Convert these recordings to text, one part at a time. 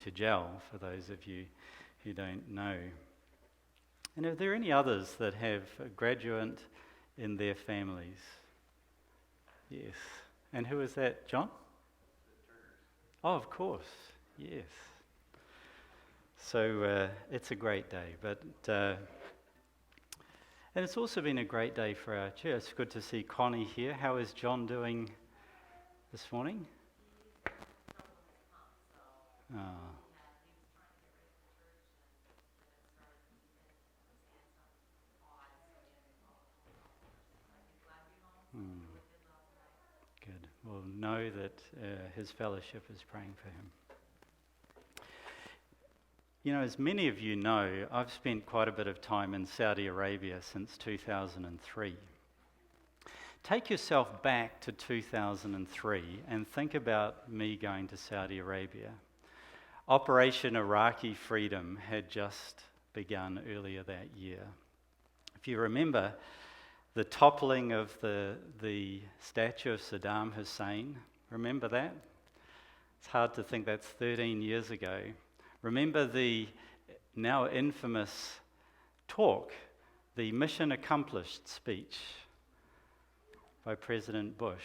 to gel, for those of you who don't know. And are there any others that have a graduate in their families? Yes. And who is that, John? Oh, of course. Yes. So it's a great day, and it's also been a great day for our church. It's good to see Connie here. How is John doing this morning? Oh. Good. We'll know that his fellowship is praying for him. You know, as many of you know, I've spent quite a bit of time in Saudi Arabia since 2003. Take yourself back to 2003 and think about me going to Saudi Arabia. Operation Iraqi Freedom had just begun earlier that year. If you remember the toppling of the statue of Saddam Hussein, remember that? It's hard to think that's 13 years ago. Remember the now infamous talk, the mission accomplished speech by President Bush.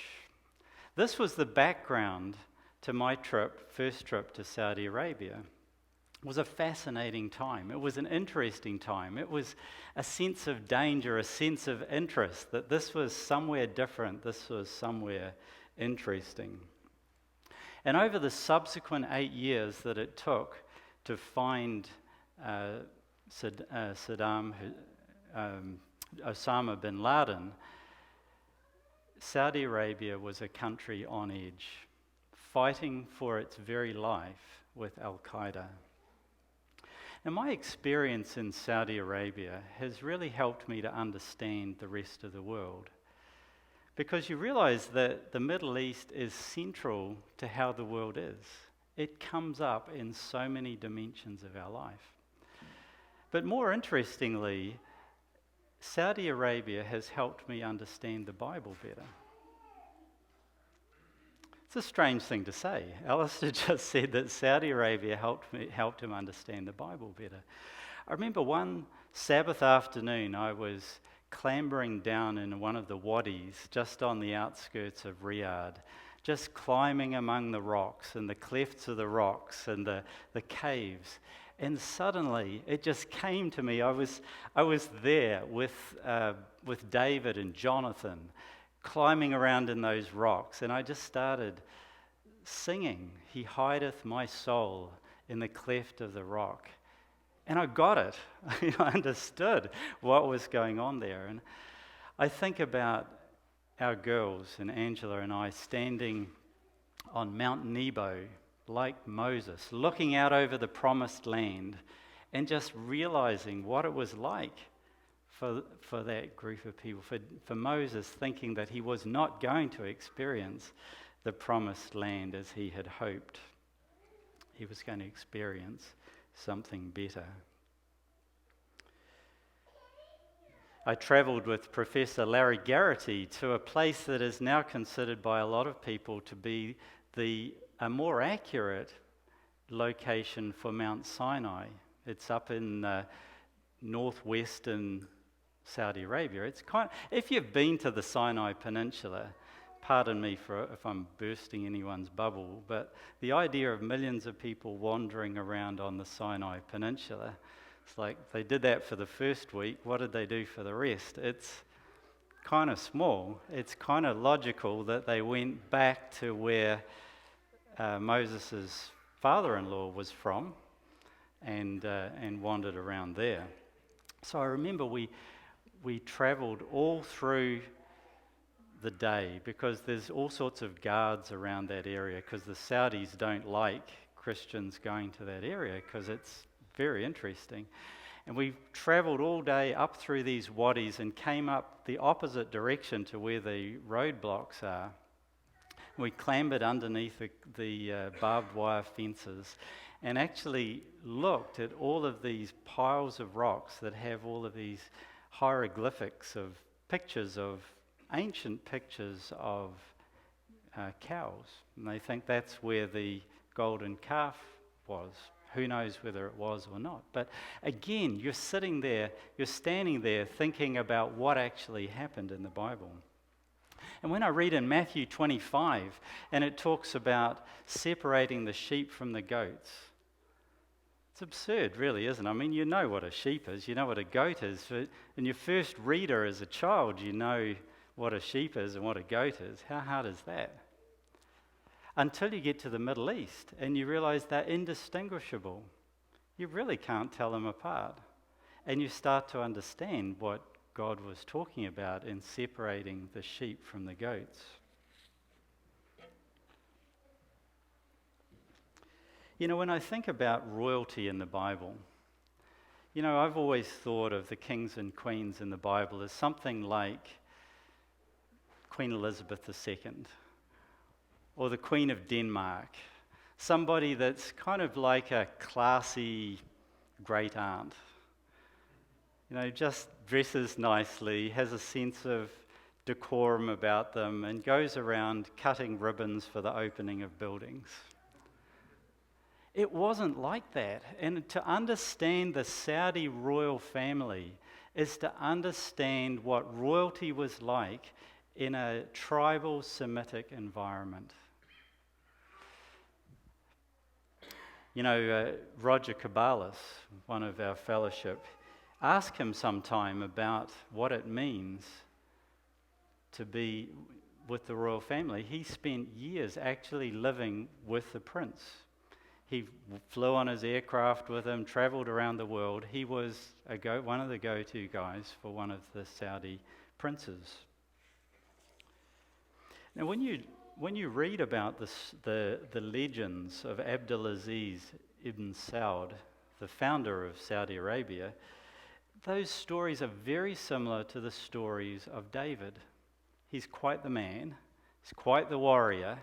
This was the background to my first trip to Saudi Arabia. It was a fascinating time. It was an interesting time. It was a sense of danger, a sense of interest, that this was somewhere different, this was somewhere interesting. And over the subsequent 8 years that it took to find Osama bin Laden, Saudi Arabia was a country on edge, fighting for its very life with Al-Qaeda. Now, my experience in Saudi Arabia has really helped me to understand the rest of the world, because you realize that the Middle East is central to how the world is. It comes up in so many dimensions of our life. But more interestingly, Saudi Arabia has helped me understand the Bible better. It's a strange thing to say. Alister just said that Saudi Arabia helped him understand the Bible better. I remember one Sabbath afternoon I was clambering down in one of the wadis just on the outskirts of Riyadh, just climbing among the rocks and the clefts of the rocks and the caves. And suddenly it just came to me. I was there with David and Jonathan, climbing around in those rocks, and I just started singing, "He hideth my soul in the cleft of the rock." And I got it. I understood what was going on there. And I think about our girls and Angela and I standing on Mount Nebo like Moses, looking out over the promised land and just realizing what it was like for that group of people, for Moses thinking that he was not going to experience the promised land as he had hoped. He was going to experience something better. I travelled with Professor Larry Garrity to a place that is now considered by a lot of people to be a more accurate location for Mount Sinai. It's up in northwestern Saudi Arabia. It's if you've been to the Sinai Peninsula, pardon me if I'm bursting anyone's bubble, but the idea of millions of people wandering around on the Sinai Peninsula, it's like they did that for the first week. What did they do for the rest? It's kind of small. It's kind of logical that they went back to where Moses' father-in-law was from and wandered around there. So I remember we travelled all through the day, because there's all sorts of guards around that area, because the Saudis don't like Christians going to that area because it's very interesting. And we travelled all day up through these wadis and came up the opposite direction to where the roadblocks are. We clambered underneath the barbed wire fences and actually looked at all of these piles of rocks that have all of these hieroglyphics of pictures of ancient pictures of cows. And they think that's where the golden calf was. Who knows whether it was or not? But again, you're standing there thinking about what actually happened in the Bible. And when I read in Matthew 25, and it talks about separating the sheep from the goats, it's absurd, really, isn't it? I mean, you know what a sheep is, you know what a goat is. In your first reader as a child, you know what a sheep is and what a goat is. How hard is that? Until you get to the Middle East and you realize they're indistinguishable. You really can't tell them apart. And you start to understand what God was talking about in separating the sheep from the goats. You know, when I think about royalty in the Bible, you know, I've always thought of the kings and queens in the Bible as something like Queen Elizabeth II or the Queen of Denmark, somebody that's kind of like a classy great aunt. You know, just dresses nicely, has a sense of decorum about them, and goes around cutting ribbons for the opening of buildings. It wasn't like that. And to understand the Saudi royal family is to understand what royalty was like in a tribal Semitic environment. You know, Roger Cabalas, one of our fellowship, ask him sometime about what it means to be with the royal family. He spent years actually living with the prince. He flew on his aircraft with him, traveled around the world. He was one of the go-to guys for one of the Saudi princes. Now, when you read about the legends of Abdulaziz ibn Saud, the founder of Saudi Arabia, those stories are very similar to the stories of David. He's quite the man, he's quite the warrior,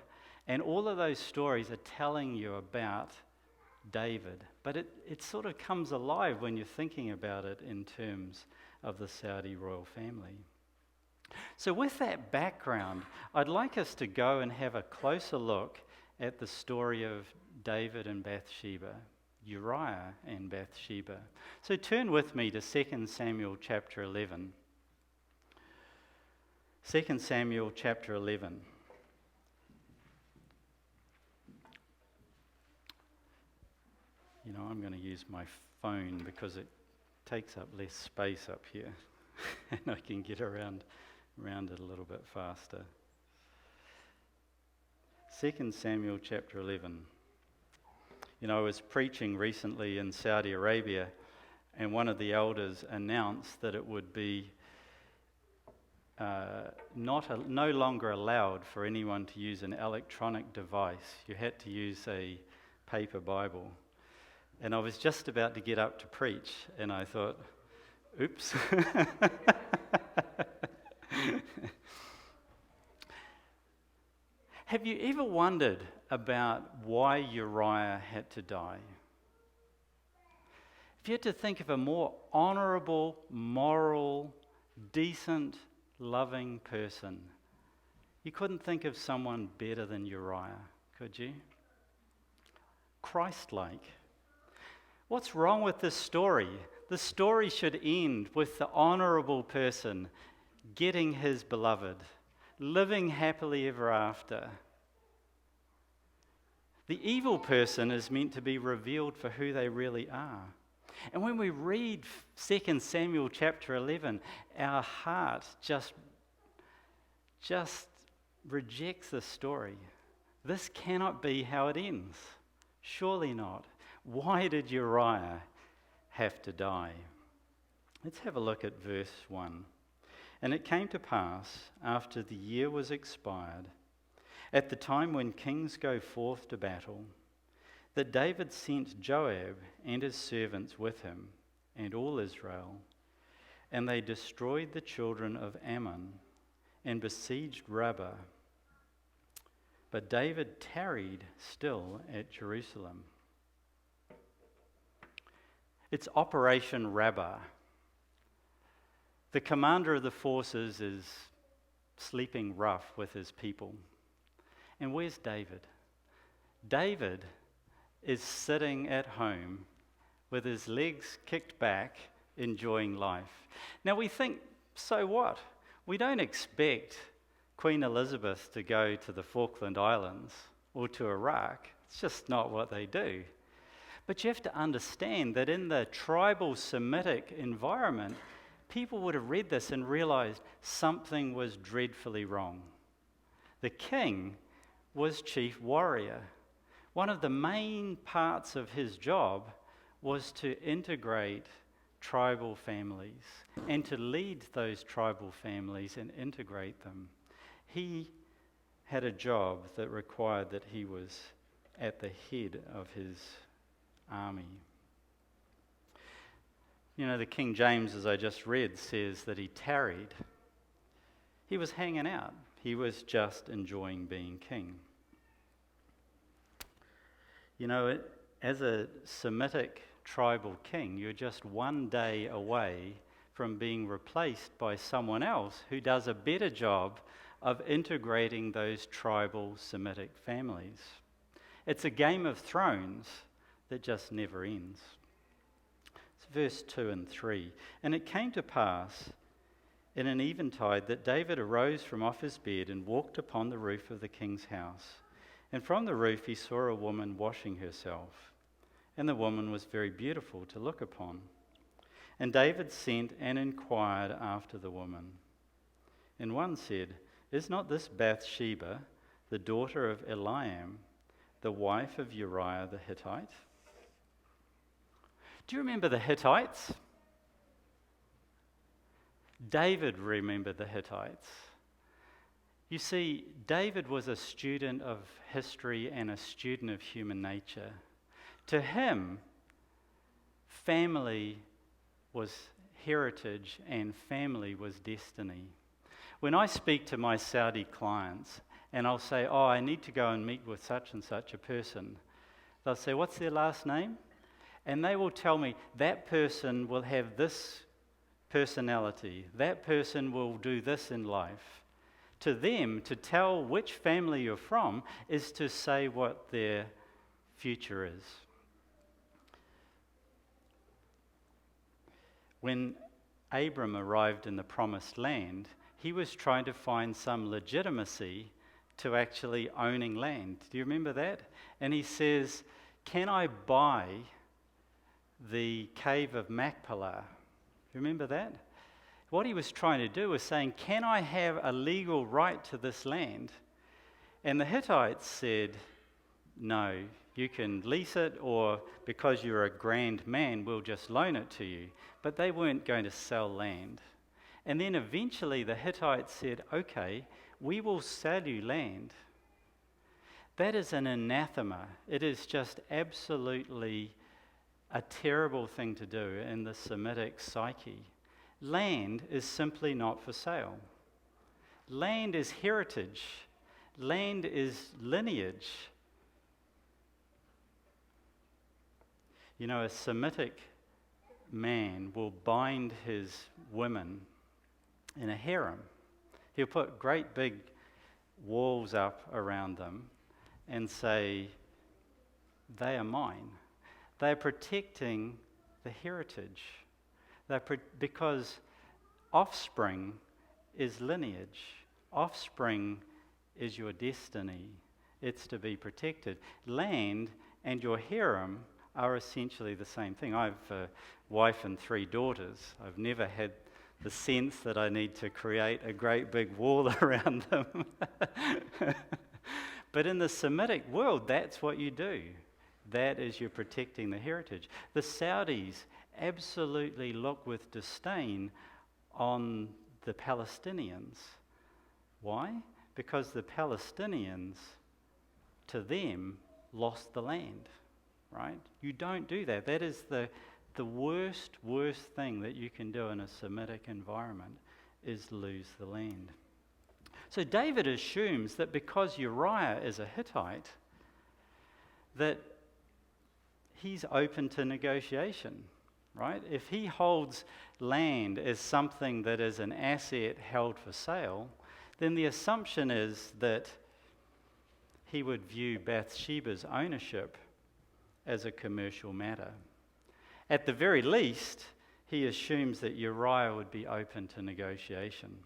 and all of those stories are telling you about David. But it sort of comes alive when you're thinking about it in terms of the Saudi royal family. So with that background, I'd like us to go and have a closer look at the story of David and Bathsheba, Uriah and Bathsheba. So turn with me to 2 Samuel chapter 11. 2 Samuel chapter 11. You know, I'm going to use my phone because it takes up less space up here and I can get around it a little bit faster. 2 Samuel chapter 11. You know, I was preaching recently in Saudi Arabia, and one of the elders announced that it would be no longer allowed for anyone to use an electronic device. You had to use a paper Bible. And I was just about to get up to preach, and I thought, oops. Have you ever wondered about why Uriah had to die? If you had to think of a more honourable, moral, decent, loving person, you couldn't think of someone better than Uriah, could you? Christ-like. What's wrong with this story? The story should end with the honourable person getting his beloved, living happily ever after. The evil person is meant to be revealed for who they really are. And when we read 2 Samuel chapter 11, our heart just rejects this story. This cannot be how it ends. Surely not. Why did Uriah have to die? Let's have a look at verse 1. And it came to pass, after the year was expired, at the time when kings go forth to battle, that David sent Joab and his servants with him, and all Israel, and they destroyed the children of Ammon, and besieged Rabbah. But David tarried still at Jerusalem. It's Operation Rabbah. The commander of the forces is sleeping rough with his people. And where's David? David is sitting at home with his legs kicked back, enjoying life. Now we think, so what? We don't expect Queen Elizabeth to go to the Falkland Islands or to Iraq. It's just not what they do. But you have to understand that in the tribal Semitic environment, people would have read this and realized something was dreadfully wrong. The king was chief warrior. One of the main parts of his job was to integrate tribal families and to lead those tribal families and integrate them. He had a job that required that he was at the head of his army. You know, the King James, as I just read, says that he tarried. He was hanging out. He was just enjoying being king. You know, as a Semitic tribal king, you're just one day away from being replaced by someone else who does a better job of integrating those tribal Semitic families. It's a Game of Thrones that just never ends. It's verse 2 and 3. And it came to pass in an eventide that David arose from off his bed and walked upon the roof of the king's house. And from the roof he saw a woman washing herself. And the woman was very beautiful to look upon. And David sent and inquired after the woman. And one said, Is not this Bathsheba, the daughter of Eliam, the wife of Uriah the Hittite? Do you remember the Hittites? David remembered the Hittites. You see, David was a student of history and a student of human nature. To him, family was heritage and family was destiny. When I speak to my Saudi clients and I'll say, I need to go and meet with such and such a person, they'll say, what's their last name? And they will tell me, that person will have this personality, that person will do this in life. To them, to tell which family you're from is to say what their future is. When Abram arrived in the promised land, he was trying to find some legitimacy to actually owning land. Do you remember that? And he says, can I buy the cave of Machpelah? Remember that? What he was trying to do was saying, can I have a legal right to this land? And the Hittites said, no, you can lease it, or because you're a grand man, we'll just loan it to you. But they weren't going to sell land. And then eventually the Hittites said, okay, we will sell you land. That is an anathema. It is just absolutely a terrible thing to do in the Semitic psyche. Land is simply not for sale. Land is heritage. Land is lineage. You know, a Semitic man will bind his women in a harem. He'll put great big walls up around them and say, they are mine. They're protecting the heritage. Because offspring is lineage. Offspring is your destiny. It's to be protected. Land and your harem are essentially the same thing. I have a wife and 3 daughters. I've never had the sense that I need to create a great big wall around them. But in the Semitic world, that's what you do. That is, you're protecting the heritage. The Saudis absolutely look with disdain on the Palestinians. Why? Because the Palestinians, to them, lost the land, right? You don't do that. That is the worst thing that you can do in a Semitic environment, is lose the land. So David assumes that because Uriah is a Hittite, that he's open to negotiation, right? If he holds land as something that is an asset held for sale, then the assumption is that he would view Bathsheba's ownership as a commercial matter. At the very least, he assumes that Uriah would be open to negotiation.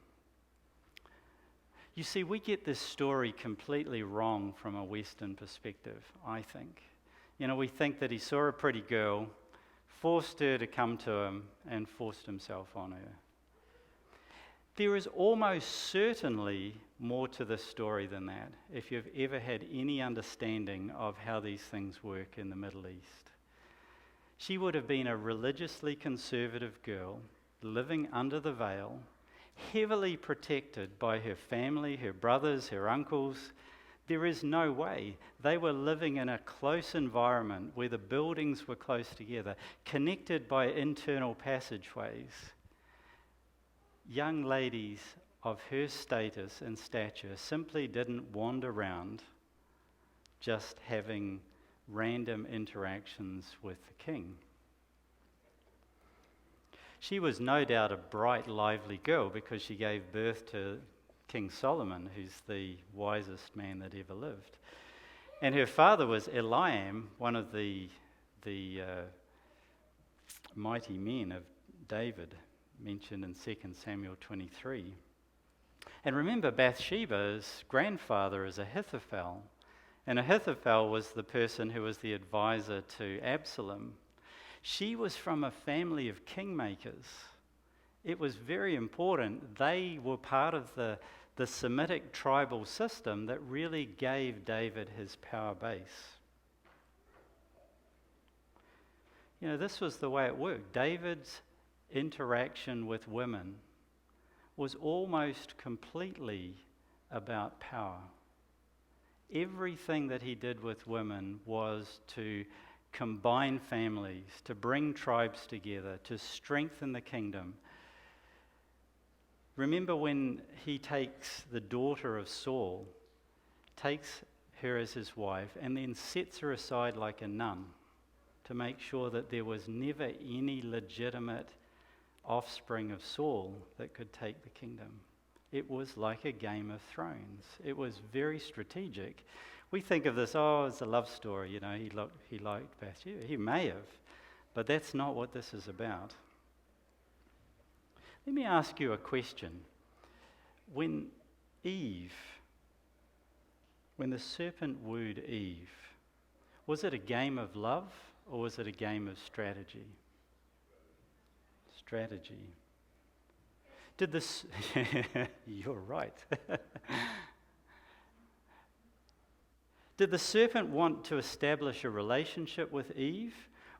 You see, we get this story completely wrong from a Western perspective, I think. We think that he saw a pretty girl, forced her to come to him, and forced himself on her. There is almost certainly more to this story than that, if you've ever had any understanding of how these things work in the Middle East. She would have been a religiously conservative girl, living under the veil, heavily protected by her family, her brothers, her uncles. There is no way. They were living in a close environment where the buildings were close together, connected by internal passageways. Young ladies of her status and stature simply didn't wander around just having random interactions with the king. She was no doubt a bright, lively girl because she gave birth to King Solomon, who's the wisest man that ever lived. And her father was Eliam, one of the mighty men of David, mentioned in 2 Samuel 23. And remember, Bathsheba's grandfather is Ahithophel. And Ahithophel was the person who was the advisor to Absalom. She was from a family of kingmakers. It was very important. They were part of the Semitic tribal system that really gave David his power base. This was the way it worked. David's interaction with women was almost completely about power. Everything that he did with women was to combine families, to bring tribes together, to strengthen the kingdom. Remember when he takes the daughter of Saul, takes her as his wife, and then sets her aside like a nun to make sure that there was never any legitimate offspring of Saul that could take the kingdom. It was like a Game of Thrones. It was very strategic. We think of this, it's a love story, he liked Bathsheba. He may have, but that's not what this is about. Let me ask you a question. When the serpent wooed Eve, was it a game of love or was it a game of strategy? Strategy. Did this... You're right. Did the serpent want to establish a relationship with Eve,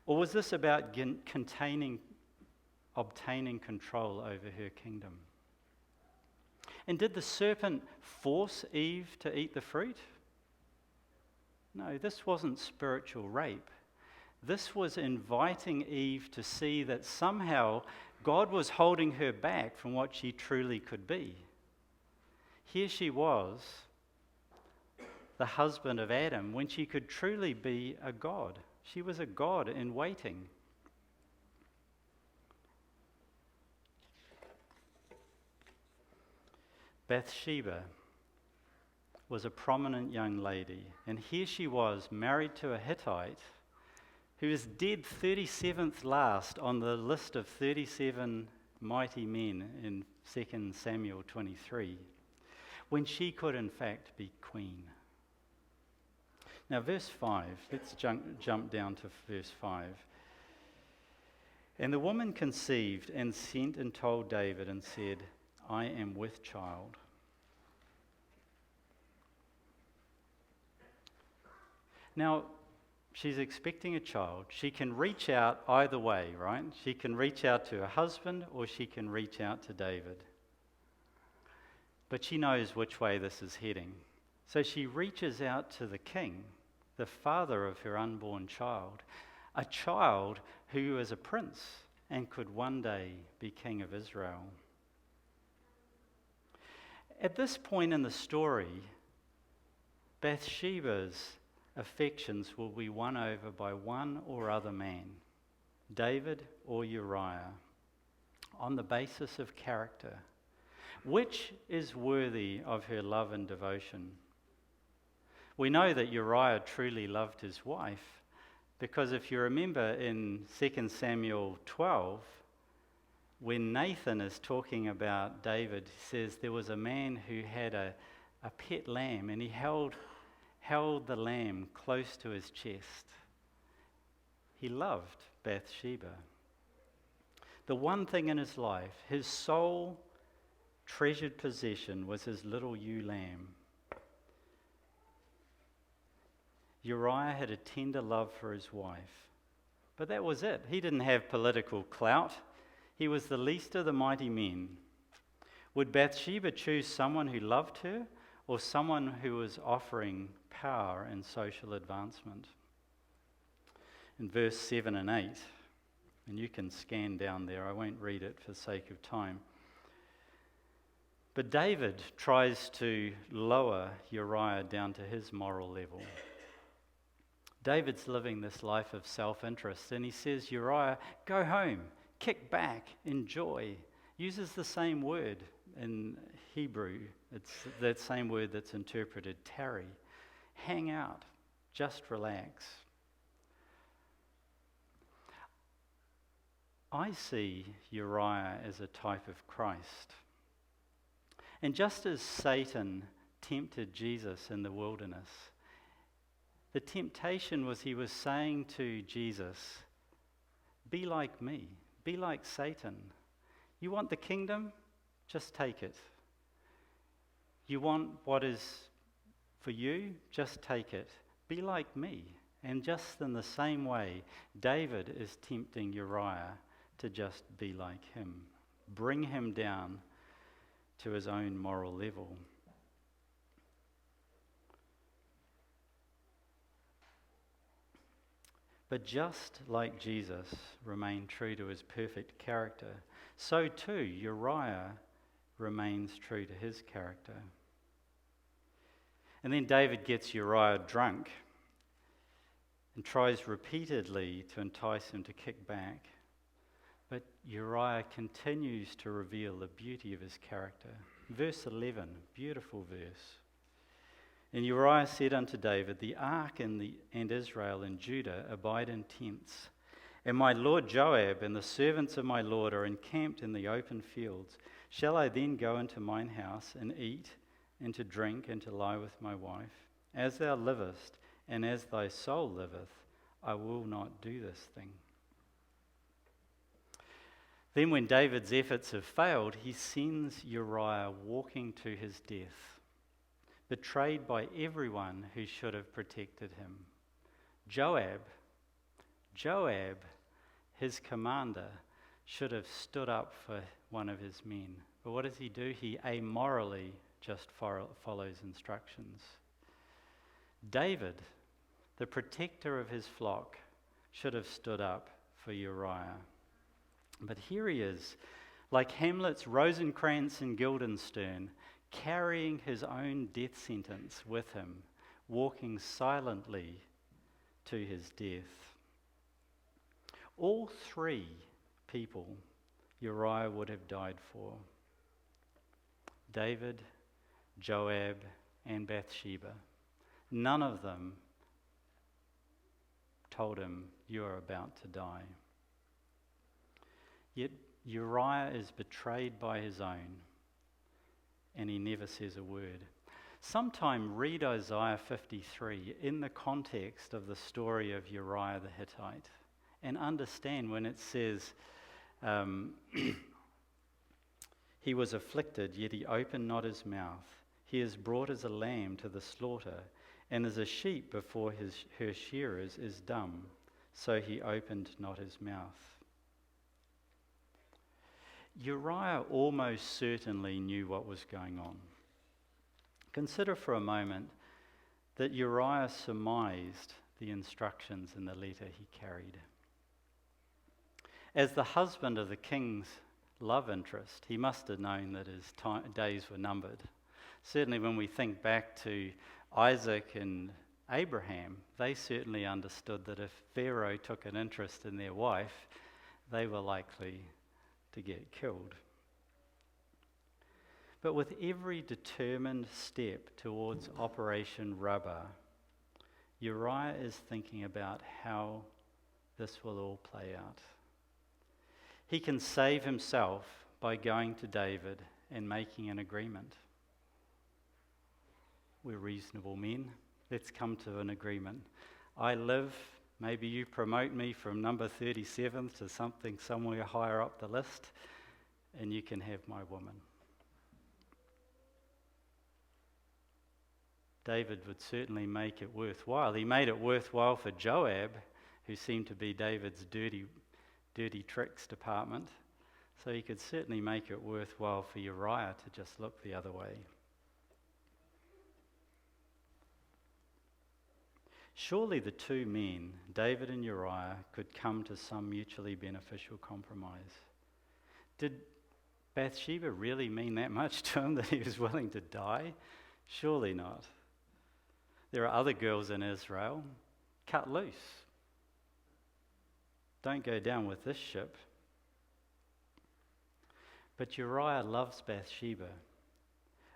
or was this about obtaining control over her kingdom? And did the serpent force Eve to eat the fruit? No, this wasn't spiritual rape. This was inviting Eve to see that somehow God was holding her back from what she truly could be. Here she was, the husband of Adam, when she could truly be a god. She was a god in waiting. Bathsheba was a prominent young lady, and here she was, married to a Hittite who is dead 37th last on the list of 37 mighty men in 2 Samuel 23, when she could in fact be queen. Now verse 5, let's jump down to verse 5. And the woman conceived and sent and told David and said, I am with child. Now, she's expecting a child. She can reach out either way, right? She can reach out to her husband or she can reach out to David. But she knows which way this is heading. So she reaches out to the king, the father of her unborn child, a child who is a prince and could one day be king of Israel. At this point in the story, Bathsheba's affections will be won over by one or other man, David or Uriah, on the basis of character. Which is worthy of her love and devotion? We know that Uriah truly loved his wife, Because if you remember in 2 Samuel 12, when Nathan is talking about David, he says there was a man who had a pet lamb, and he held the lamb close to his chest. He loved Bathsheba. The one thing in his life, his sole treasured possession, was his little ewe lamb. Uriah had a tender love for his wife, but that was it. He didn't have political clout. He was the least of the mighty men. Would Bathsheba choose someone who loved her or someone who was offering power and social advancement? In verse 7 and 8, and you can scan down there, I won't read it for the sake of time. But David tries to lower Uriah down to his moral level. David's living this life of self-interest, and he says, Uriah, go home, kick back, enjoy. Uses the same word in Hebrew. It's that same word that's interpreted tarry. Hang out, just relax. I see Uriah as a type of Christ. And just as Satan tempted Jesus in the wilderness, the temptation was he was saying to Jesus, be like me, be like Satan. You want the kingdom? Just take it. You want what is for you? Just take it. Be like me. And just in the same way, David is tempting Uriah to just be like him. Bring him down to his own moral level. But just like Jesus remained true to his perfect character, so too Uriah remains true to his character. And then David gets Uriah drunk and tries repeatedly to entice him to kick back. But Uriah continues to reveal the beauty of his character. Verse 11, beautiful verse. And Uriah said unto David, the ark and Israel and Judah abide in tents, and my lord Joab and the servants of my lord are encamped in the open fields. Shall I then go into mine house and eat and to drink and to lie with my wife? As thou livest, and as thy soul liveth, I will not do this thing. Then when David's efforts have failed, he sends Uriah walking to his death, betrayed by everyone who should have protected him. Joab, his commander, should have stood up for one of his men. But what does he do? He amorally just follows instructions. David, the protector of his flock, should have stood up for Uriah. But here he is, like Hamlet's Rosencrantz and Guildenstern, carrying his own death sentence with him, walking silently to his death. All three people Uriah would have died for: David, Joab, and Bathsheba. None of them told him, you are about to die. Yet Uriah is betrayed by his own, and he never says a word. Sometime read Isaiah 53 in the context of the story of Uriah the Hittite, and understand when it says, he was afflicted, yet he opened not his mouth. He is brought as a lamb to the slaughter, and as a sheep before her shearers is dumb, so he opened not his mouth. Uriah almost certainly knew what was going on. Consider for a moment that Uriah surmised the instructions in the letter he carried. As the husband of the king's love interest, he must have known that his days were numbered. Certainly when we think back to Isaac and Abraham, they certainly understood that if Pharaoh took an interest in their wife, they were likely to get killed. But with every determined step towards Operation Rubber, Uriah is thinking about how this will all play out. He can save himself by going to David and making an agreement. We're reasonable men. Let's come to an agreement. I live, maybe you promote me from number 37 to something somewhere higher up the list, and you can have my woman. David would certainly make it worthwhile. He made it worthwhile for Joab, who seemed to be David's dirty tricks department. So he could certainly make it worthwhile for Uriah to just look the other way. Surely the two men, David and Uriah, could come to some mutually beneficial compromise. Did Bathsheba really mean that much to him that he was willing to die? Surely not. There are other girls in Israel. Cut loose. Don't go down with this ship. But Uriah loves Bathsheba.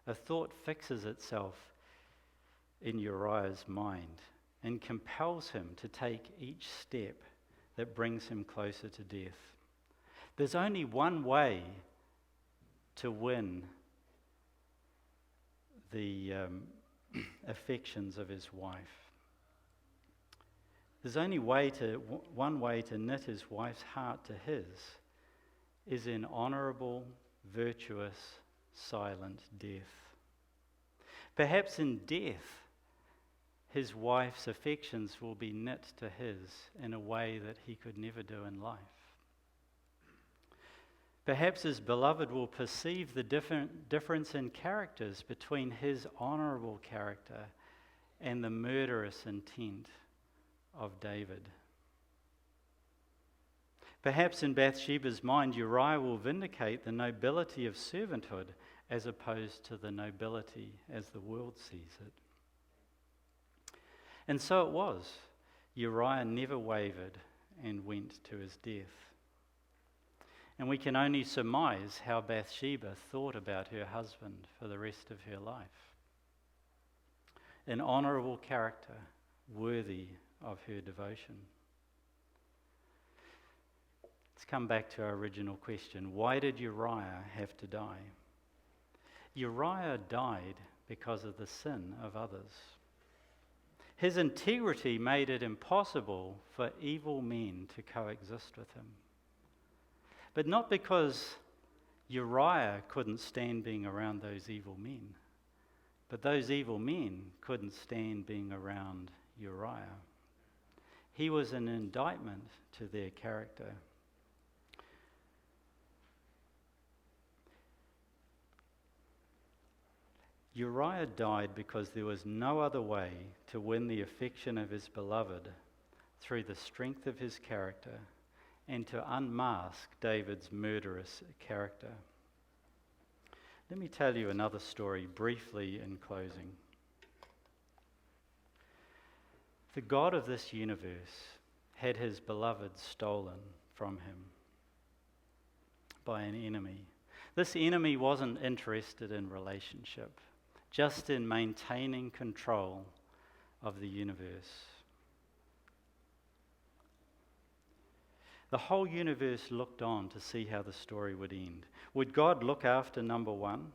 A thought fixes itself in Uriah's mind and compels him to take each step that brings him closer to death. There's only one way to win the affections of his wife. There's only one way to knit his wife's heart to his is in honourable, virtuous, silent death. Perhaps in death, his wife's affections will be knit to his in a way that he could never do in life. Perhaps his beloved will perceive the difference in characters between his honourable character and the murderous intent of David. Perhaps in Bathsheba's mind, Uriah will vindicate the nobility of servanthood as opposed to the nobility as the world sees it. And so it was. Uriah never wavered and went to his death. And we can only surmise how Bathsheba thought about her husband for the rest of her life. An honourable character worthy of her devotion. Let's come back to our original question. Why did Uriah have to die? Uriah died because of the sin of others. His integrity made it impossible for evil men to coexist with him. But not because Uriah couldn't stand being around those evil men, but those evil men couldn't stand being around Uriah. He was an indictment to their character. Uriah died because there was no other way to win the affection of his beloved through the strength of his character and to unmask David's murderous character. Let me tell you another story briefly in closing. The God of this universe had his beloved stolen from him by an enemy. This enemy wasn't interested in relationship, just in maintaining control of the universe. The whole universe looked on to see how the story would end. Would God look after number one?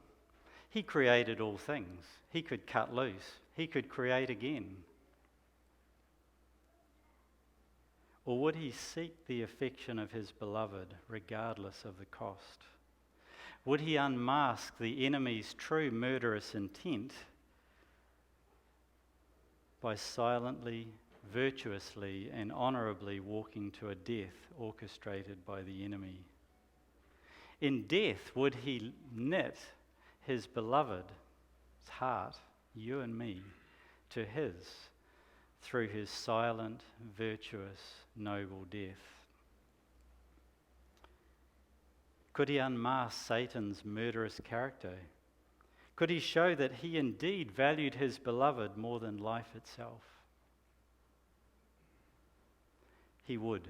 He created all things. He could cut loose. He could create again. Or would he seek the affection of his beloved regardless of the cost? Would he unmask the enemy's true murderous intent by silently, virtuously, and honourably walking to a death orchestrated by the enemy? In death, would he knit his beloved's heart, you and me, to his through his silent, virtuous, noble death? Could he unmask Satan's murderous character? Could he show that he indeed valued his beloved more than life itself? He would.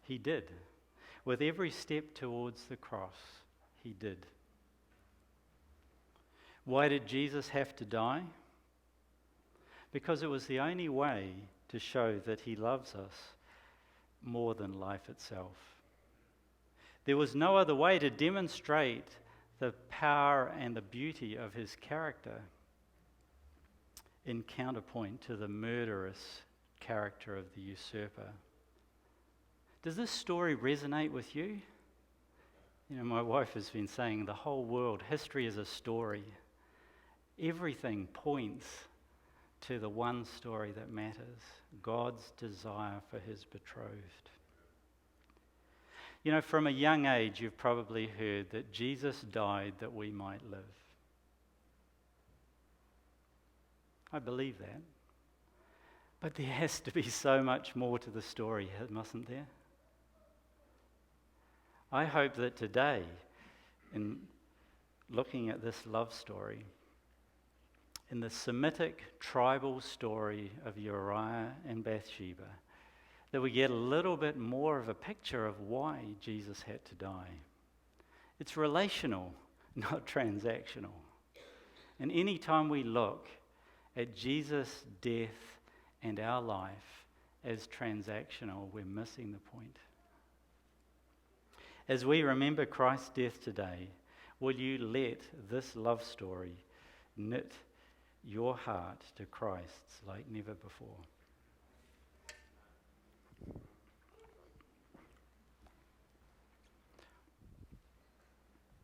He did. With every step towards the cross, he did. Why did Jesus have to die? because it was the only way to show that he loves us more than life itself. There was no other way to demonstrate the power and the beauty of his character in counterpoint to the murderous character of the usurper. Does this story resonate with you? You know, my wife has been saying the whole world, history is a story. Everything points to the one story that matters, God's desire for his betrothed. You know, from a young age, you've probably heard that Jesus died that we might live. I believe that. But there has to be so much more to the story, mustn't there? I hope that today, in looking at this love story, in the Semitic tribal story of Uriah and Bathsheba, that we get a little bit more of a picture of why Jesus had to die. It's relational, not transactional. And any time we look at Jesus' death and our life as transactional, we're missing the point. As we remember Christ's death today, will you let this love story knit your heart to Christ's like never before?